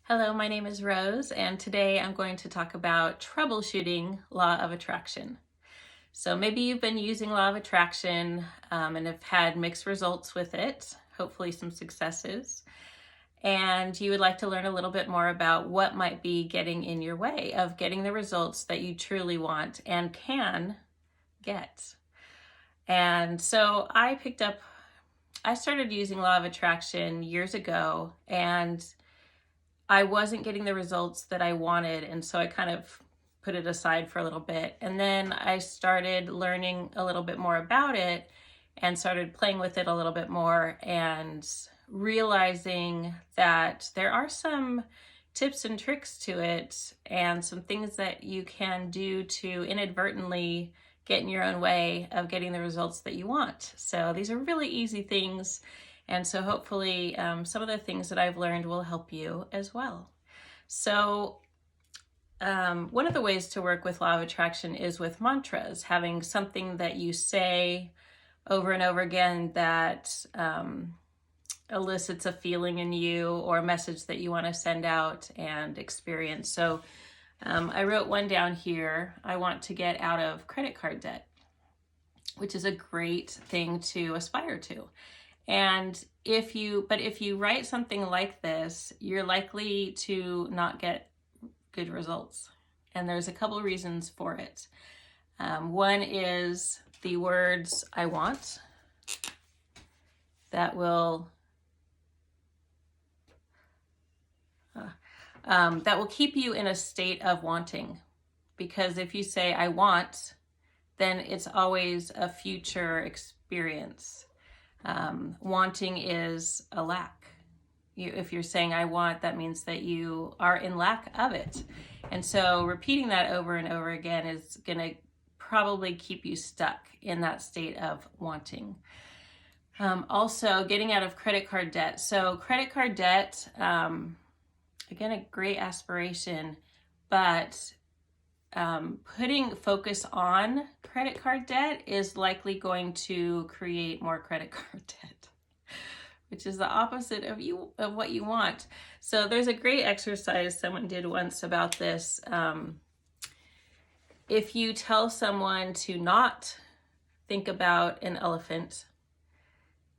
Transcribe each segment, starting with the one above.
Hello, my name is Rose, and today I'm going to talk about troubleshooting law of attraction. So maybe you've been using law of attraction and have had mixed results with it, hopefully some successes, and you would like to learn a little bit more about what might be getting in your way of getting the results that you truly want and can get. And so I started using law of attraction years ago, and I wasn't getting the results that I wanted, and so I kind of put it aside for a little bit. And then I started learning a little bit more about it and started playing with it a little bit more and realizing that there are some tips and tricks to it and some things that you can do to inadvertently get in your own way of getting the results that you want. So these are really easy things. And so hopefully some of the things that I've learned will help you as well. So one of the ways to work with law of attraction is with mantras, having something that you say over and over again that elicits a feeling in you or a message that you want to send out and experience. So I wrote one down here. I want to get out of credit card debt, which is a great thing to aspire to. And if you write something like this, you're likely to not get good results. And there's a couple of reasons for it. One is the words "I want" that will keep you in a state of wanting. Because if you say "I want," then it's always a future experience. Wanting is a lack. If you're saying "I want," that means that you are in lack of it. And so repeating that over and over again is going to probably keep you stuck in that state of wanting. Also, getting out of credit card debt. So credit card debt, again, a great aspiration, but putting focus on credit card debt is likely going to create more credit card debt, which is the opposite of what you want. So there's a great exercise someone did once about this. If you tell someone to not think about an elephant,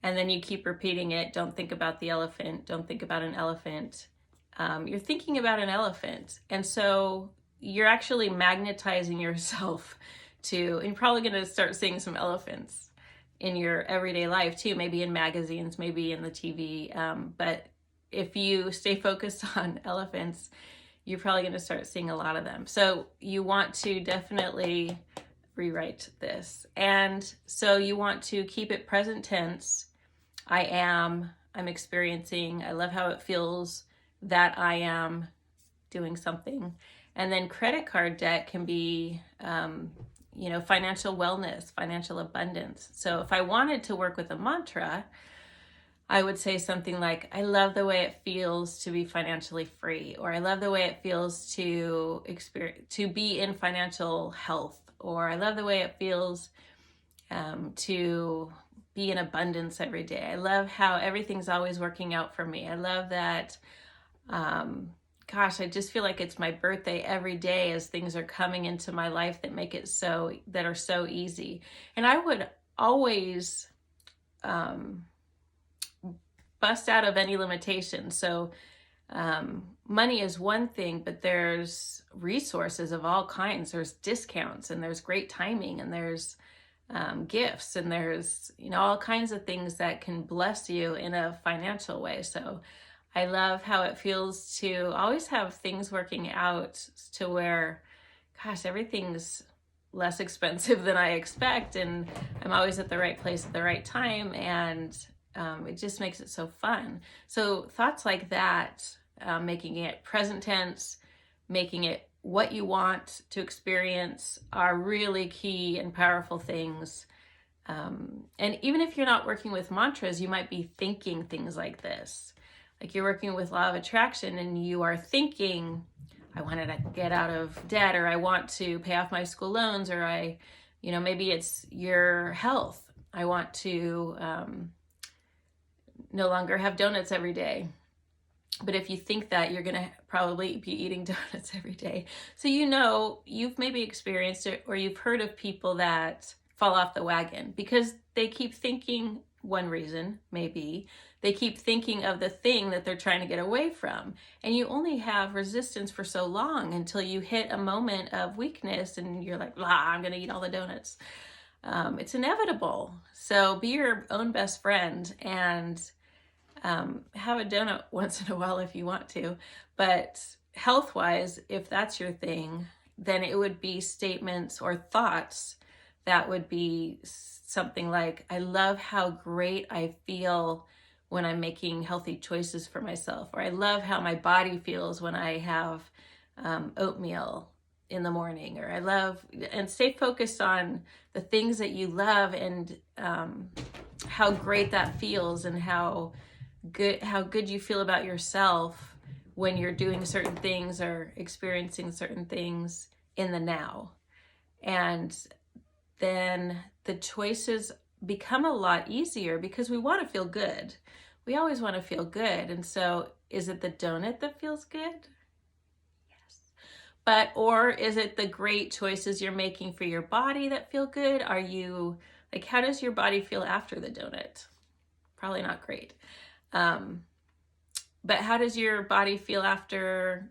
and then you keep repeating it, "Don't think about the elephant, don't think about an elephant," you're thinking about an elephant. And so you're actually magnetizing yourself to, and you're probably going to start seeing some elephants in your everyday life too, maybe in magazines, maybe in the TV. But if you stay focused on elephants, you're probably going to start seeing a lot of them. So you want to definitely rewrite this. And so you want to keep it present tense. I'm experiencing, I love how it feels that I am doing something. And then credit card debt can be, financial wellness, financial abundance. So if I wanted to work with a mantra, I would say something like, "I love the way it feels to be financially free," or "I love the way it feels to be in financial health," or "I love the way it feels to be in abundance every day. I love how everything's always working out for me. I love that I just feel like it's my birthday every day as things are coming into my life that are so easy." And I would always bust out of any limitations. So money is one thing, but there's resources of all kinds. There's discounts, and there's great timing, and there's gifts, and there's all kinds of things that can bless you in a financial way. So I love how it feels to always have things working out to where, everything's less expensive than I expect, and I'm always at the right place at the right time, and it just makes it so fun. So thoughts like that, making it present tense, making it what you want to experience, are really key and powerful things. And even if you're not working with mantras, you might be thinking things like this. Like you're working with law of attraction and you are thinking, "I wanted to get out of debt," or "I want to pay off my school loans," or maybe it's your health. "I want to no longer have donuts every day," But if you think that, you're going to probably be eating donuts every day. So you've maybe experienced it, or you've heard of people that fall off the wagon because they keep thinking, one reason maybe, they keep thinking of the thing that they're trying to get away from. And you only have resistance for so long until you hit a moment of weakness and you're like, I'm going to eat all the donuts. It's inevitable. So be your own best friend and have a donut once in a while if you want to. But health-wise, if that's your thing, then it would be statements or thoughts that would be something like, I love how great I feel when I'm making healthy choices for myself, or I love how my body feels when I have oatmeal in the morning, or I love, and stay focused on the things that you love and how great that feels, and how good you feel about yourself when you're doing certain things or experiencing certain things in the now. And then the choices become a lot easier because we want to feel good. We always want to feel good. And so is it the donut that feels good? Yes. Or is it the great choices you're making for your body that feel good? Are you, like, how does your body feel after the donut? Probably not great. But how does your body feel after,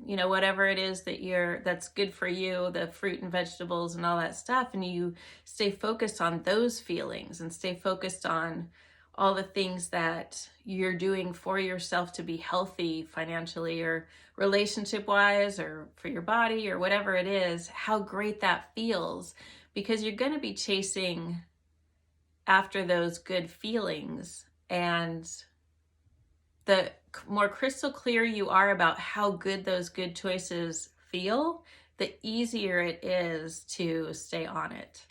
whatever it is that's good for you, the fruit and vegetables and all that stuff, and you stay focused on those feelings and stay focused on all the things that you're doing for yourself to be healthy financially or relationship-wise or for your body or whatever it is, how great that feels, because you're going to be chasing after those good feelings. And the more crystal clear you are about how good those good choices feel, the easier it is to stay on it,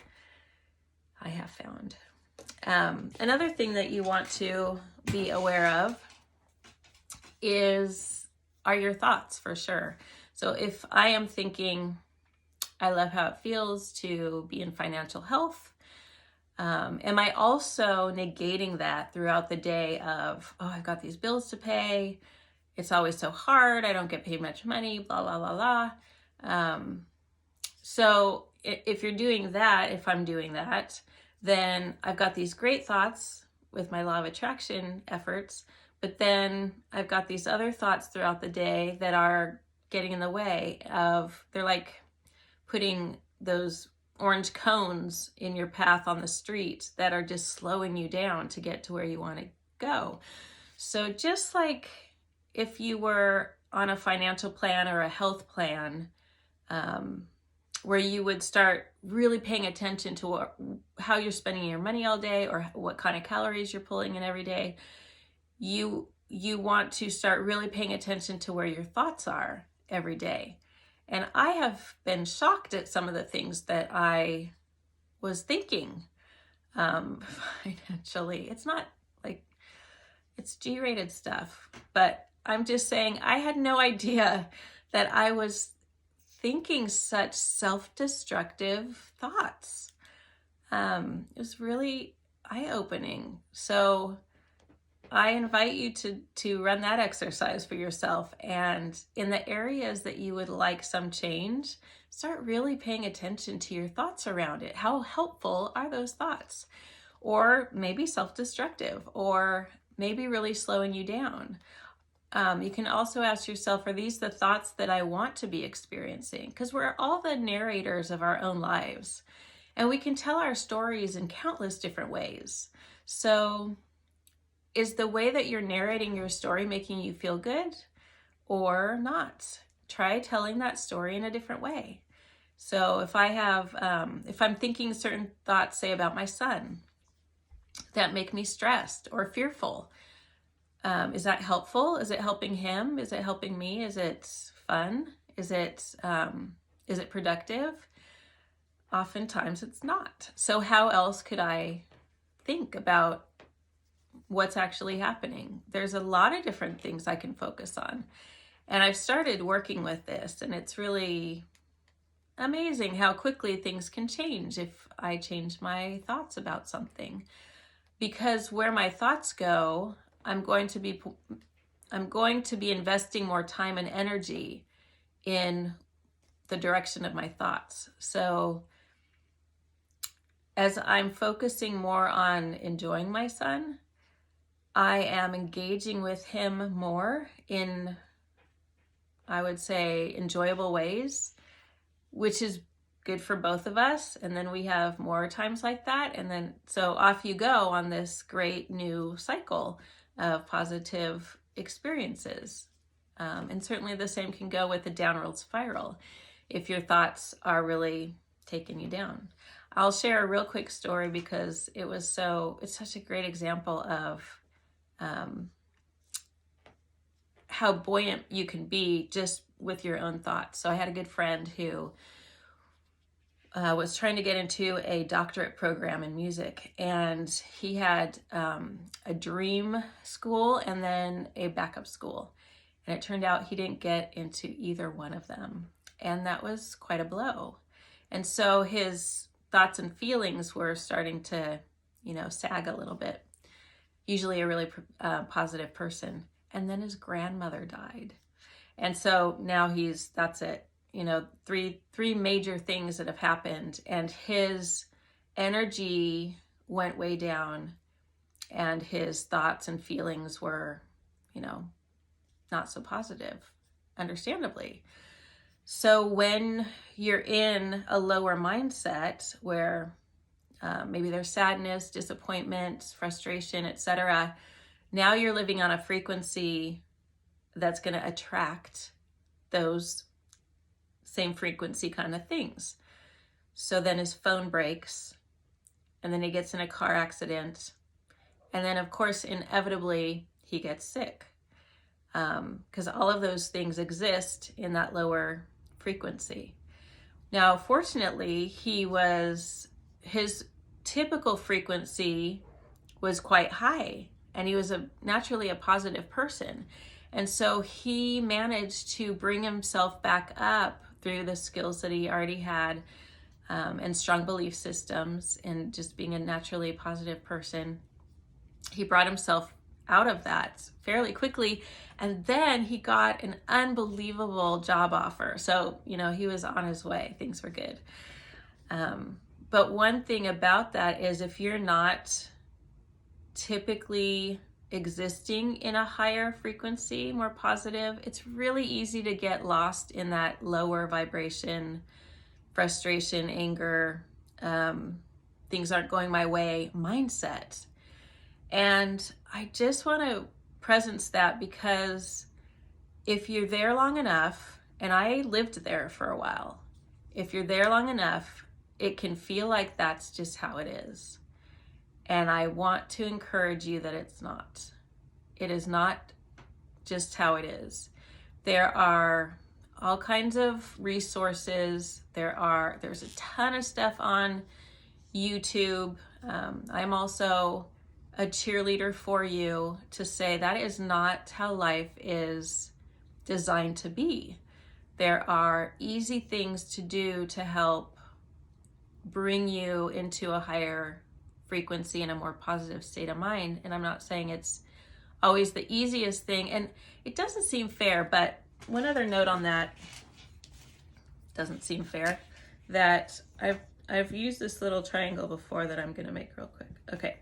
I have found. Another thing that you want to be aware of are your thoughts, for sure. So if I am thinking, I love how it feels to be in financial health, am I also negating that throughout the day of, I've got these bills to pay, it's always so hard, I don't get paid much money, blah, blah, blah, blah. So if you're doing that, if I'm doing that, then I've got these great thoughts with my law of attraction efforts, but then I've got these other thoughts throughout the day that are getting in the way of, they're like putting those orange cones in your path on the street that are just slowing you down to get to where you want to go. So just like if you were on a financial plan or a health plan, where you would start really paying attention to how you're spending your money all day or what kind of calories you're pulling in every day, you want to start really paying attention to where your thoughts are every day. And I have been shocked at some of the things that I was thinking financially. It's not like, it's G-rated stuff, but I'm just saying I had no idea that I was thinking such self-destructive thoughts. It was really eye-opening. So I invite you to run that exercise for yourself, and in the areas that you would like some change, start really paying attention to your thoughts around it. How helpful are those thoughts? Or maybe self-destructive, or maybe really slowing you down. You can also ask yourself, are these the thoughts that I want to be experiencing? Because we're all the narrators of our own lives, and we can tell our stories in countless different ways. So is the way that you're narrating your story making you feel good or not? Try telling that story in a different way. So if I'm thinking certain thoughts, say about my son, that make me stressed or fearful, is that helpful? Is it helping him? Is it helping me? Is it fun? Is it productive? Oftentimes it's not. So how else could I think about what's actually happening? There's a lot of different things I can focus on. And I've started working with this, and it's really amazing how quickly things can change if I change my thoughts about something. Because where my thoughts go, I'm going to be I'm going to be investing more time and energy in the direction of my thoughts. So as I'm focusing more on enjoying my son, I am engaging with him more in, I would say, enjoyable ways, which is good for both of us. And then we have more times like that. And then so off you go on this great new cycle of positive experiences. And certainly the same can go with the downward spiral if your thoughts are really taking you down. I'll share a real quick story because it's such a great example of how buoyant you can be just with your own thoughts. So I had a good friend who was trying to get into a doctorate program in music, and he had a dream school and then a backup school. And it turned out he didn't get into either one of them. And that was quite a blow. And so his thoughts and feelings were starting to, sag a little bit. Usually a really positive person. And then his grandmother died. And so now that's it. Three major things that have happened, and his energy went way down, and his thoughts and feelings were, not so positive, understandably. So when you're in a lower mindset where maybe there's sadness, disappointment, frustration, etc., now you're living on a frequency that's going to attract those same frequency kind of things. So then his phone breaks, and then he gets in a car accident, and then of course inevitably he gets sick, because all of those things exist in that lower frequency. Now fortunately his typical frequency was quite high, and he was naturally a positive person. And so he managed to bring himself back up through the skills that he already had, and strong belief systems, and just being a naturally positive person. He brought himself out of that fairly quickly. And then he got an unbelievable job offer. So, he was on his way. Things were good. But one thing about that is if you're not typically existing in a higher frequency, more positive, it's really easy to get lost in that lower vibration, frustration, anger, things aren't going my way mindset. And I just want to presence that, because if you're there long enough, and I lived there for a while, if you're there long enough, it can feel like that's just how it is. And I want to encourage you that it's not. It is not just how it is. There are all kinds of resources. There's a ton of stuff on YouTube. I'm also a cheerleader for you to say that is not how life is designed to be. There are easy things to do to help bring you into a higher frequency and a more positive state of mind. And I'm not saying it's always the easiest thing, and it doesn't seem fair, but one other note on that, doesn't seem fair, that I've used this little triangle before that I'm going to make real quick. Okay,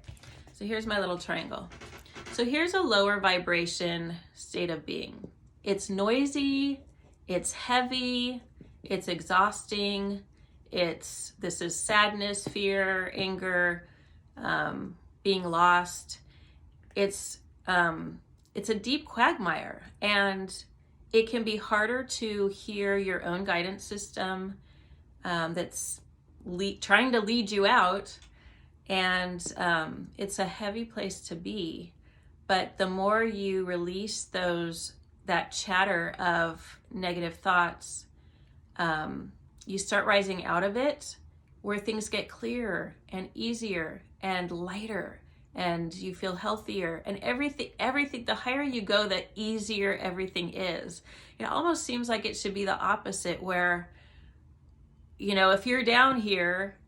so here's my little triangle. So here's a lower vibration state of being. It's noisy, it's heavy, it's exhausting, this is sadness, fear, anger, being lost. It's a deep quagmire, and it can be harder to hear your own guidance system that's trying to lead you out, and it's a heavy place to be. But the more you release that chatter of negative thoughts, you start rising out of it, where things get clearer and easier and lighter, and you feel healthier, and everything, the higher you go, the easier everything is. It almost seems like it should be the opposite, where, if you're down here,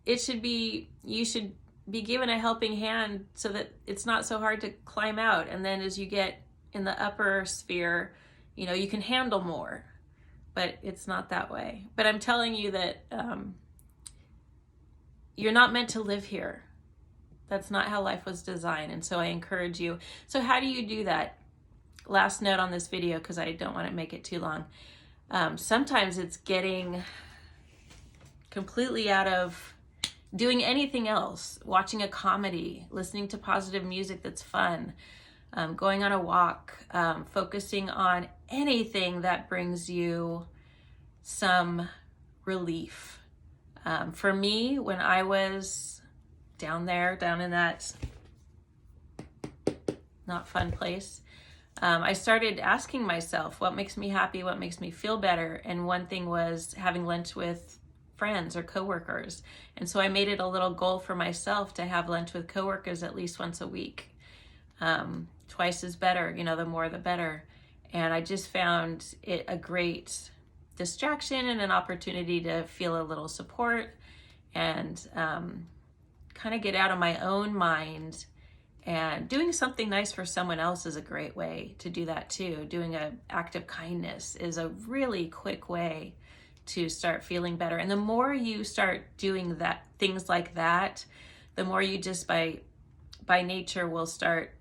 you should be given a helping hand so that it's not so hard to climb out. And then as you get in the upper sphere, you know, you can handle more, but it's not that way. But I'm telling you that you're not meant to live here. That's not how life was designed. And so I encourage you. So how do you do that? Last note on this video, because I don't want to make it too long. Sometimes it's getting completely out of doing anything else, watching a comedy, listening to positive music that's fun, going on a walk, focusing on anything that brings you some relief. For me, when I was down in that not fun place, I started asking myself, what makes me happy? What makes me feel better? And one thing was having lunch with friends or coworkers. And so I made it a little goal for myself to have lunch with coworkers at least once a week. Twice is better, you know, the more the better. And I just found it a great distraction and an opportunity to feel a little support and kind of get out of my own mind. And doing something nice for someone else is a great way to do that too. Doing an act of kindness is a really quick way to start feeling better. And the more you start doing that, things like that, the more you just by nature will start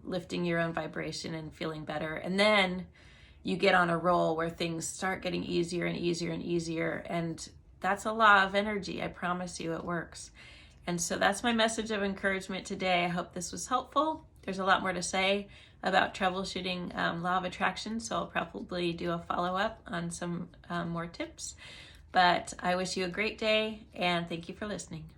lifting your own vibration and feeling better. And then you get on a roll where things start getting easier and easier and easier. And that's a law of energy. I promise you it works. And so that's my message of encouragement today. I hope this was helpful. There's a lot more to say about troubleshooting law of attraction, so I'll probably do a follow-up on some more tips. But I wish you a great day, and thank you for listening.